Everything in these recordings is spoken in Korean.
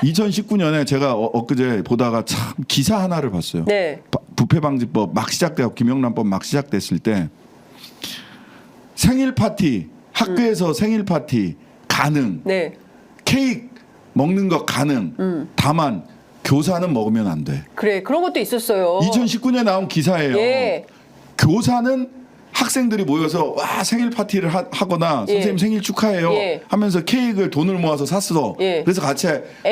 2019년에 제가 엊그제 보다가 참 기사 하나를 봤어요. 네. 부패방지법 막 시작되고 김영란법 막 시작됐을 때 생일 파티 학교에서 생일 파티 가능, 네. 케이크 먹는 거 가능. 다만 교사는 먹으면 안 돼. 그래. 그런 것도 있었어요. 2019년에 나온 기사예요. 예. 교사는 학생들이 모여서 와 생일 파티를 하거나 예. 선생님 생일 축하해요 예. 하면서 케이크를 돈을 모아서 샀어. 예. 그래서 같이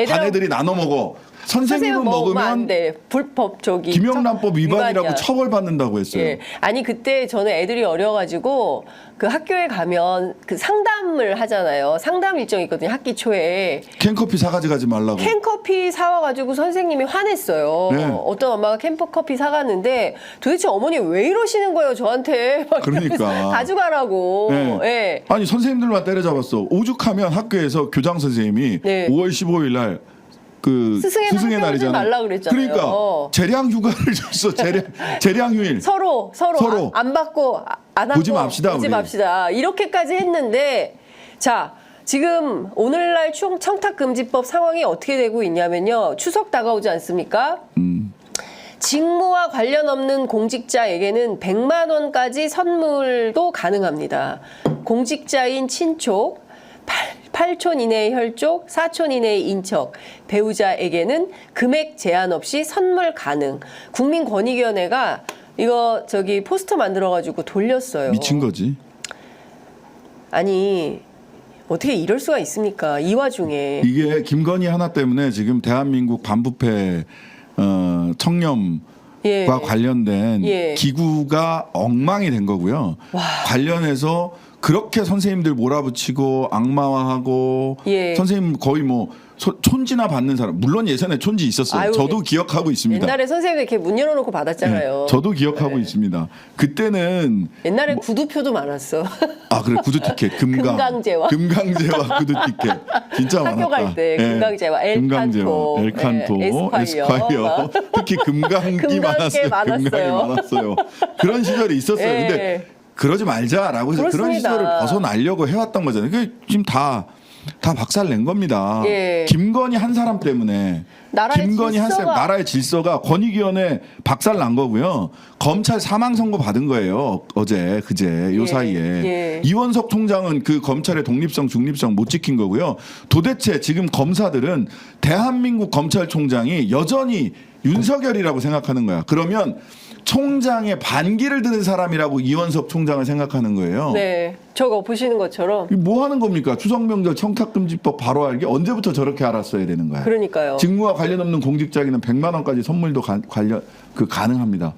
반 애들이 나눠 먹어. 선생님은 먹으면 안 먹으면 돼. 불법 저기 김영란법 위반이라고 위반이야. 처벌받는다고 했어요. 예. 아니 그때 저는 애들이 어려가지고 그 학교에 가면 그 상담을 하잖아요. 상담 일정이 있거든요. 학기 초에. 캔커피 사가지 가지 말라고. 캔커피 사와가지고 선생님이 화냈어요. 네. 어떤 엄마가 캔커피 사갔는데 도대체 어머니 왜 이러시는 거예요 저한테. 막 이러면서 그러니까. 가져가라고. 네. 예. 아니 선생님들만 때려잡았어. 오죽하면 학교에서 교장 선생님이 네. 5월 15일 날 그 스승의 스승의 날 날이잖아. 말라 그랬잖아요. 그러니까 재량 휴가를 줬어. 재량 휴일. 서로 안 받고 안 하고 보지 맙시다, 보지 우리. 맙시다. 이렇게까지 했는데 자 지금 오늘날 청탁금지법 상황이 어떻게 되고 있냐면요. 추석 다가오지 않습니까? 직무와 관련 없는 공직자에게는 100만 원까지 선물도 가능합니다. 공직자인 친족, 8촌 이내의 혈족, 4촌 이내의 인척, 배우자에게는 금액 제한 없이 선물 가능. 국민권익위원회가 이거 저기 포스터 만들어가지고 돌렸어요. 미친 거지. 아니 어떻게 이럴 수가 있습니까? 이 와중에. 이게 김건희 하나 때문에 지금 대한민국 반부패 청렴과 예. 관련된 예. 기구가 엉망이 된 거고요. 와. 관련해서 그렇게 선생님들 몰아붙이고 악마화하고 예. 선생님 거의 뭐 촌지나 받는 사람 물론 예전에 촌지 있었어요. 아유, 저도 기억하고 있습니다. 옛날에 선생님이 이렇게 문 열어놓고 받았잖아요. 네, 저도 기억하고 네. 있습니다. 그때는 옛날에 구두표도 많았어. 아 그래 구두 티켓 금강제와 구두 티켓 진짜 많았다. 학교 갈 때 금강제와 엘칸토, 엘칸토, 네, 에스콰이어 특히 금강이 금강제 많았어요. 금강이 많았어요. 그런 시절이 있었어요. 예. 근데 그러지 말자라고 해서 그런 그렇습니다. 시절을 벗어나려고 해왔던 거잖아요. 그게 지금 다 박살 낸 겁니다. 예. 김건희 한 사람 때문에 김건희 한 사람 나라의 질서가 권익위원회 박살 난 거고요. 검찰 사망 선고 받은 거예요. 어제 그제 요 예. 사이에 예. 이원석 총장은 그 검찰의 독립성 중립성 못 지킨 거고요. 도대체 지금 검사들은 대한민국 검찰총장이 여전히 윤석열이라고 생각하는 거야. 그러면 총장의 반기를 드는 사람이라고 이원석 총장을 생각하는 거예요. 네, 저거 보시는 것처럼. 이게 뭐 하는 겁니까? 추석명절 청탁금지법 바로 알기 언제부터 저렇게 알았어야 되는 거야. 그러니까요. 직무와 관련 없는 공직자에게는 100만 원까지 선물도 가능합니다.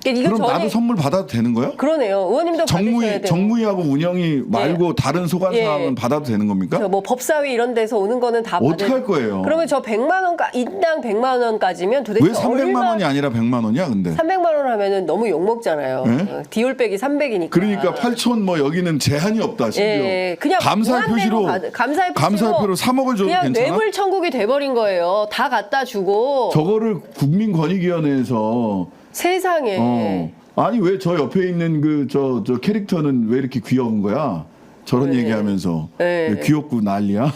이거 그럼 나도 선물 받아도 되는 거야? 그러네요. 의원님도 받으셔야 돼요. 정무위하고 운영이 말고 다른 소관 예. 사항은 받아도 되는 겁니까? 뭐 법사위 이런 데서 오는 거는 다 어떻게 할 거예요? 그러면 저 100만 원 인당 100만 원까지면 도대체 왜 300만 원이 아니라 100만 원이야, 근데? 300만 원 하면은 너무 욕 먹잖아요. 네? 디올백이 300이니까. 그러니까 8촌 뭐 여기는 제한이 없다. 심지어 예, 그냥 감사의 표시로 감사의 표로 3억을 줘도 그냥 괜찮아? 뇌물 천국이 돼버린 거예요. 다 갖다 주고. 저거를 국민권익위원회에서 세상에. 아니 왜 저 옆에 있는 그 저 캐릭터는 왜 이렇게 귀여운 거야? 저런 네. 얘기하면서 네. 왜 귀엽고 난리야?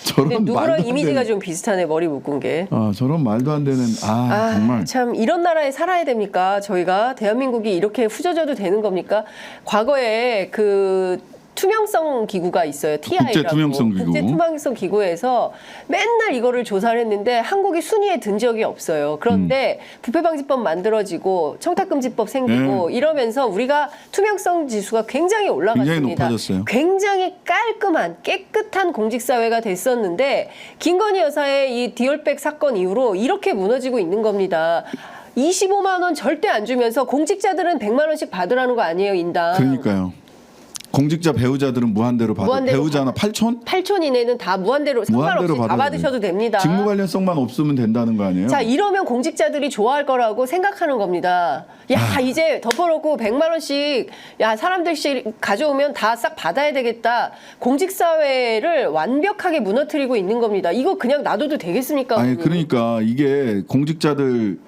저런 근데 누구랑 말도 안 이미지가 되는, 좀 비슷하네 머리 묶은 게. 저런 말도 안 되는 정말 참 이런 나라에 살아야 됩니까? 저희가 대한민국이 이렇게 후져져도 되는 겁니까? 과거에 그 투명성 기구가 있어요. TI라고. 국제 투명성 기구. 국제 투명성 기구에서 맨날 이거를 조사를 했는데 한국이 순위에 든 적이 없어요. 그런데 부패방지법 만들어지고 청탁금지법 생기고 이러면서 우리가 투명성 지수가 굉장히 올라갔습니다. 굉장히 높아졌어요. 굉장히 깔끔한 깨끗한 공직사회가 됐었는데 김건희 여사의 이 디올백 사건 이후로 이렇게 무너지고 있는 겁니다. 25만 원 절대 안 주면서 공직자들은 100만 원씩 받으라는 거 아니에요, 인당. 그러니까요. 공직자 배우자들은 무한대로 받아. 배우자나 8촌? 8촌 이내는 다 무한대로 상관없이 다 받으셔도 됩니다. 직무 관련성만 없으면 된다는 거 아니에요? 자, 이러면 공직자들이 좋아할 거라고 생각하는 겁니다. 야, 이제 덮어놓고 100만 원씩 사람들씩 가져오면 다 싹 받아야 되겠다. 공직사회를 완벽하게 무너뜨리고 있는 겁니다. 이거 그냥 놔둬도 되겠습니까? 아니 그러니까 이게 공직자들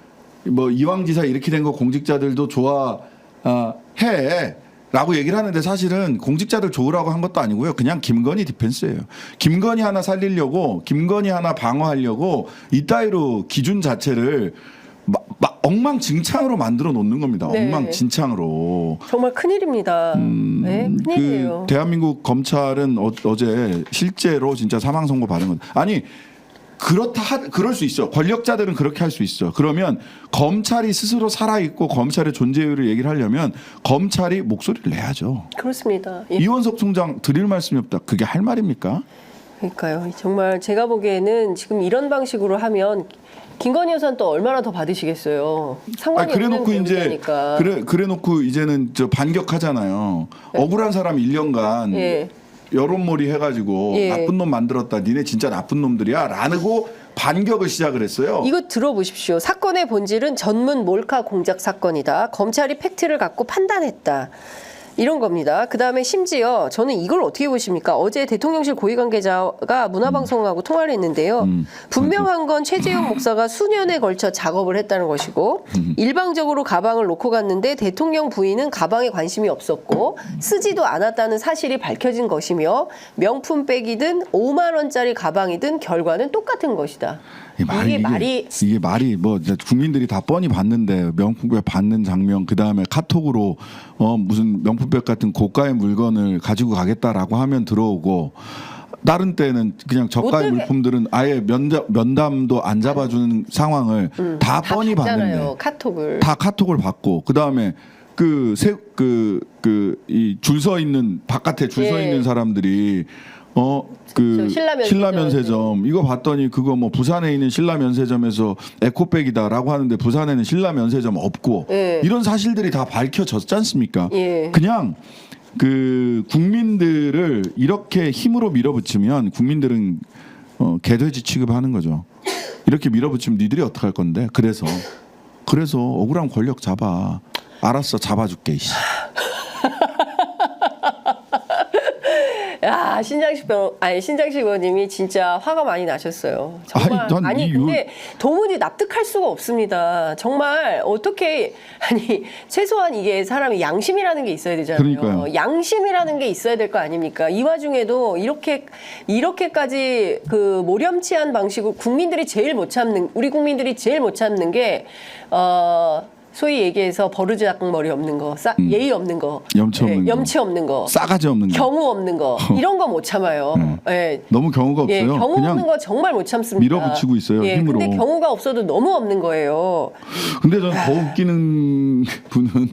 뭐 이왕지사 이렇게 된 거 공직자들도 좋아해. 라고 얘기를 하는데 사실은 공직자들 좋으라고 한 것도 아니고요. 그냥 김건희 디펜스예요. 김건희 하나 살리려고, 김건희 하나 방어하려고 이따위로 기준 자체를 엉망진창으로 만들어 놓는 겁니다. 네. 엉망진창으로. 정말 큰일입니다. 네, 큰일이에요. 그 대한민국 검찰은 어제 실제로 진짜 사망 선고 받은 건 아니 그럴 수 있어. 권력자들은 그렇게 할 수 있어. 그러면 검찰이 스스로 살아있고 검찰의 존재율을 얘기를 하려면 검찰이 목소리를 내야죠. 그렇습니다. 예. 이원석 총장 드릴 말씀이 없다. 그게 할 말입니까? 그러니까요. 정말 제가 보기에는 지금 이런 방식으로 하면 김건희 여사는 또 얼마나 더 받으시겠어요. 상관이 그래놓고 없는 이제 배우자니까. 그래놓고 이제는 저 반격하잖아요. 억울한 사람 1년간 예. 여론몰이 해가지고 예. 나쁜 놈 만들었다. 니네 진짜 나쁜 놈들이야. 라고 반격을 시작을 했어요. 이거 들어보십시오. 사건의 본질은 전문 몰카 공작 사건이다. 검찰이 팩트를 갖고 판단했다. 이런 겁니다. 그다음에 심지어 저는 이걸 어떻게 보십니까? 어제 대통령실 고위 관계자가 문화방송하고 통화를 했는데요. 분명한 건 최재형 목사가 수년에 걸쳐 작업을 했다는 것이고 일방적으로 가방을 놓고 갔는데 대통령 부인은 가방에 관심이 없었고 쓰지도 않았다는 사실이 밝혀진 것이며 명품백이든 5만 원짜리 가방이든 결과는 똑같은 것이다. 이게 말이 뭐 이제 국민들이 다 뻔히 봤는데 명품백 받는 장면 그 다음에 카톡으로 무슨 명품백 같은 고가의 물건을 가지고 가겠다라고 하면 들어오고 다른 때는 그냥 저가의 물품들은 아예 면담도 안 잡아주는 상황을 다 뻔히 봤는데 카톡을 다 카톡을 받고 그 다음에 이 줄 서 있는 바깥에 줄 서 예. 있는 사람들이 신라 면세점 이거 봤더니 그거 뭐 부산에 있는 신라 면세점에서 에코백이다라고 하는데 부산에는 신라 면세점 없고 예. 이런 사실들이 다 밝혀졌지 않습니까? 예. 그냥 그 국민들을 이렇게 힘으로 밀어붙이면 국민들은 개돼지 취급하는 거죠. 이렇게 밀어붙이면 니들이 어떡할 건데? 그래서 억울한 권력 잡아. 알았어, 잡아줄게. 이씨. 야, 신장식 의원님이 진짜 화가 많이 나셨어요. 정말 근데 도무지 납득할 수가 없습니다. 정말 어떻게 최소한 이게 사람이 양심이라는 게 있어야 되잖아요. 그러니까요. 양심이라는 게 있어야 될 거 아닙니까? 이 와중에도 이렇게까지 그 모렴치한 방식으로 우리 국민들이 제일 못 참는 게 소위 얘기해서 버르장머리 없는 거, 예의 없는 거, 염치 없는 거, 싸가지 없는 거, 경우 없는 거 이런 거 못 참아요. 너무 경우가 없어요. 경우 그냥 없는 거 정말 못 참습니다. 밀어붙이고 있어요. 힘으로. 근데 경우가 없어도 너무 없는 거예요. 근데 저는 더 웃기는 분은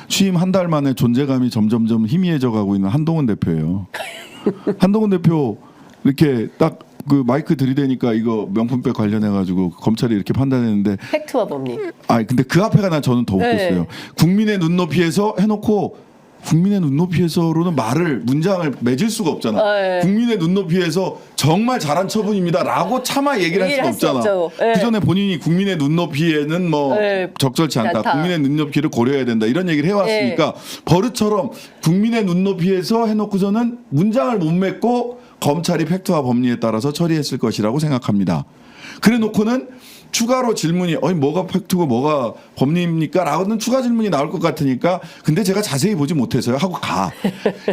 취임 한 달 만에 존재감이 점점점 희미해져 가고 있는 한동훈 대표예요. 한동훈 대표 이렇게 딱 그 마이크 들이대니까 이거 명품백 관련해 가지고 검찰이 이렇게 판단했는데 팩트와 법리. 근데 그 앞에가 저는 더 웃겼어요. 국민의 눈높이에서 해놓고 국민의 눈높이에서로는 문장을 맺을 수가 없잖아. 국민의 눈높이에서 정말 잘한 처분입니다라고 차마 얘기를 할 수가 없잖아. 그 전에 본인이 국민의 눈높이에는 뭐 적절치 않다. 국민의 눈높이를 고려해야 된다. 이런 얘기를 해왔으니까 버릇처럼 국민의 눈높이에서 해놓고서는 문장을 못 맺고 검찰이 팩트와 법리에 따라서 처리했을 것이라고 생각합니다. 그래 놓고는 추가로 질문이 뭐가 팩트고 뭐가 법리입니까? 라고는 추가 질문이 나올 것 같으니까 근데 제가 자세히 보지 못해서요 하고 가.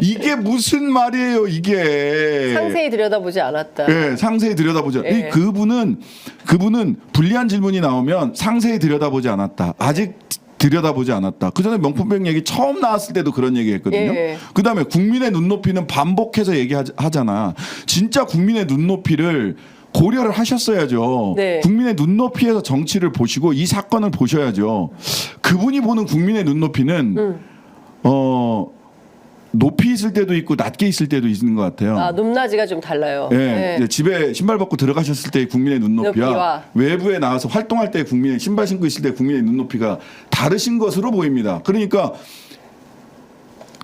이게 무슨 말이에요 이게. 상세히 들여다보지 않았다. 네, 상세히 들여다보지 않았다. 예. 그분은 불리한 질문이 나오면 상세히 들여다보지 않았다. 아직 들여다보지 않았다. 그 전에 명품백 얘기 처음 나왔을 때도 그런 얘기 했거든요. 예. 그 다음에 국민의 눈높이는 반복해서 얘기하잖아. 진짜 국민의 눈높이를 고려를 하셨어야죠. 네. 국민의 눈높이에서 정치를 보시고 이 사건을 보셔야죠. 그분이 보는 국민의 눈높이는 높이 있을 때도 있고 낮게 있을 때도 있는 것 같아요. 높낮이가 좀 달라요. 네. 집에 신발 벗고 들어가셨을 때의 국민의 눈높이와 외부에 나와서 활동할 때 국민의 신발 신고 있을 때 국민의 눈높이가 다르신 것으로 보입니다. 그러니까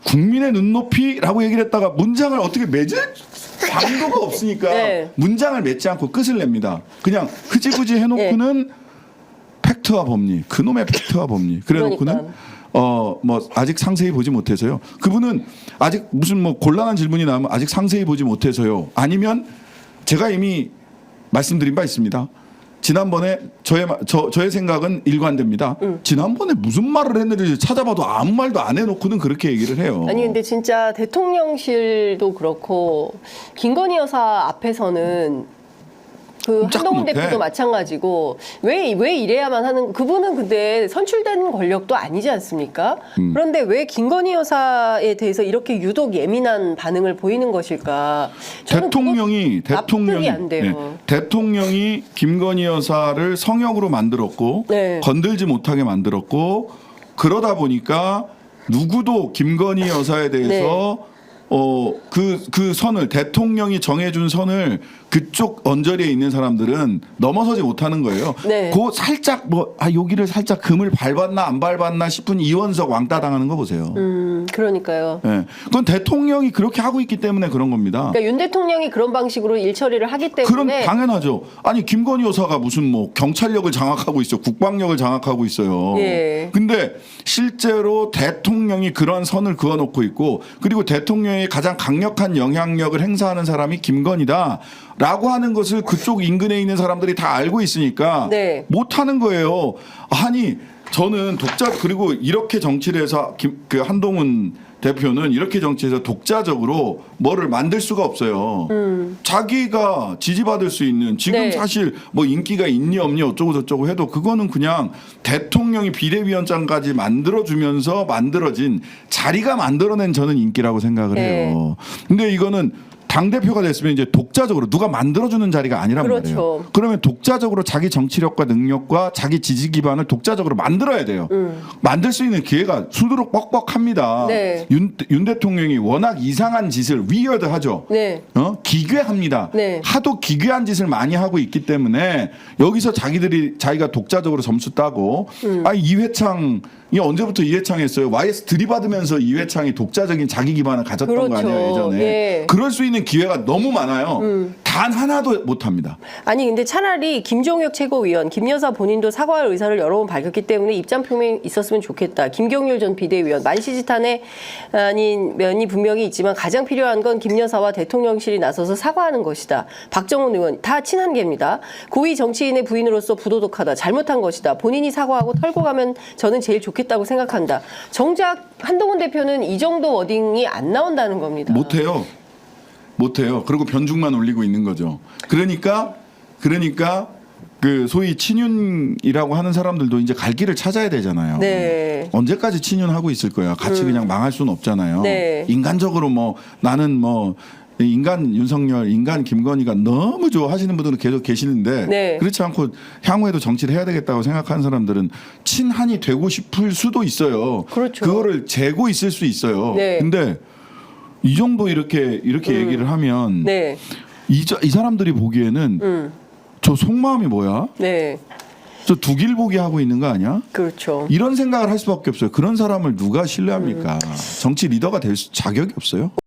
국민의 눈높이라고 얘기를 했다가 문장을 어떻게 맺을 방도가 없으니까 문장을 맺지 않고 끝을 냅니다. 그냥 흐지부지 해놓고는 팩트와 법리, 그놈의 팩트와 법리. 그래놓고는 뭐 아직 상세히 보지 못해서요. 그분은 아직 무슨 뭐 곤란한 질문이 나오면 아직 상세히 보지 못해서요. 아니면 제가 이미 말씀드린 바 있습니다. 지난번에 저의 생각은 일관됩니다. 지난번에 무슨 말을 했는지 찾아봐도 아무 말도 안 해놓고는 그렇게 얘기를 해요. 아니 근데 진짜 대통령실도 그렇고 김건희 여사 앞에서는 그 꼼짝도 한동훈 못해. 대표도 마찬가지고 왜 이래야만 하는 그분은 근데 선출된 권력도 아니지 않습니까? 그런데 왜 김건희 여사에 대해서 이렇게 유독 예민한 반응을 보이는 것일까? 저는 납득이 안 돼요. 대통령이 김건희 여사를 성역으로 만들었고 네. 건들지 못하게 만들었고 그러다 보니까 누구도 김건희 여사에 대해서 그 선을 대통령이 정해준 선을 그쪽 언저리에 있는 사람들은 넘어서지 못하는 거예요. 네. 그 살짝 여기를 살짝 금을 밟았나 안 밟았나 싶은 이원석 왕따 당하는 거 보세요. 그러니까요. 예. 그건 대통령이 그렇게 하고 있기 때문에 그런 겁니다. 그러니까 윤 대통령이 그런 방식으로 일 처리를 하기 그럼 때문에 당연하죠. 아니 김건희 여사가 무슨 뭐 경찰력을 장악하고 있어, 국방력을 장악하고 있어요. 예. 근데 실제로 대통령이 그런 선을 그어놓고 있고, 그리고 대통령이 가장 강력한 영향력을 행사하는 사람이 김건희다라고 하는 것을 그쪽 인근에 있는 사람들이 다 알고 있으니까 네. 못 하는 거예요. 아니 저는 그리고 이렇게 정치를 해서 그 한동훈 대표는 이렇게 정치해서 독자적으로 뭐를 만들 수가 없어요. 자기가 지지받을 수 있는 지금 네. 사실 뭐 인기가 있니 없니 어쩌고 저쩌고 해도 그거는 그냥 대통령이 비대위원장까지 만들어주면서 만들어진 자리가 만들어낸 저는 인기라고 생각을 네. 해요. 근데 이거는 당대표가 됐으면 이제 독자적으로 누가 만들어주는 자리가 아니란 그렇죠. 말이에요. 그러면 독자적으로 자기 정치력과 능력과 자기 지지 기반을 독자적으로 만들어야 돼요. 만들 수 있는 기회가 수두룩 뻑뻑합니다. 네. 윤 대통령이 워낙 이상한 짓을 위어드하죠. 네. 기괴합니다. 네. 하도 기괴한 짓을 많이 하고 있기 때문에 여기서 자기가 독자적으로 점수 따고 아니 이회창이 언제부터 이회창 했어요? YS 들이받으면서 이회창이 독자적인 자기 기반을 가졌던 거 그렇죠. 아니에요 예전에. 예. 그럴 수 있는 기회가 너무 많아요. 단 하나도 못합니다. 아니 근데 차라리 김종혁 최고위원, 김 여사 본인도 사과할 의사를 여러 번 밝혔기 때문에 입장 표명이 있었으면 좋겠다. 김경률 전 비대위원 만시지탄의 아닌 면이 분명히 있지만 가장 필요한 건 김 여사와 대통령실이 나서서 사과하는 것이다. 박정훈 의원 다 친한계입니다. 고위 정치인의 부인으로서 부도덕하다. 잘못한 것이다. 본인이 사과하고 털고 가면 저는 제일 좋겠다고 생각한다. 정작 한동훈 대표는 이 정도 워딩이 안 나온다는 겁니다. 못해요. 그리고 변죽만 올리고 있는 거죠. 그러니까 그 소위 친윤이라고 하는 사람들도 이제 갈 길을 찾아야 되잖아요. 네. 언제까지 친윤하고 있을 거야. 같이 그냥 망할 수는 없잖아요. 네. 인간적으로 나는 인간 윤석열, 인간 김건희가 너무 좋아 하시는 분들은 계속 계시는데 네. 그렇지 않고 향후에도 정치를 해야 되겠다고 생각하는 사람들은 친한이 되고 싶을 수도 있어요. 그렇죠. 그거를 재고 있을 수 있어요. 네. 근데 이 정도 이렇게 얘기를 하면 네. 이 사람들이 보기에는 저 속마음이 뭐야? 네. 저 두길보기 하고 있는 거 아니야? 그렇죠. 이런 생각을 할 수밖에 없어요. 그런 사람을 누가 신뢰합니까? 정치 리더가 될 자격이 없어요.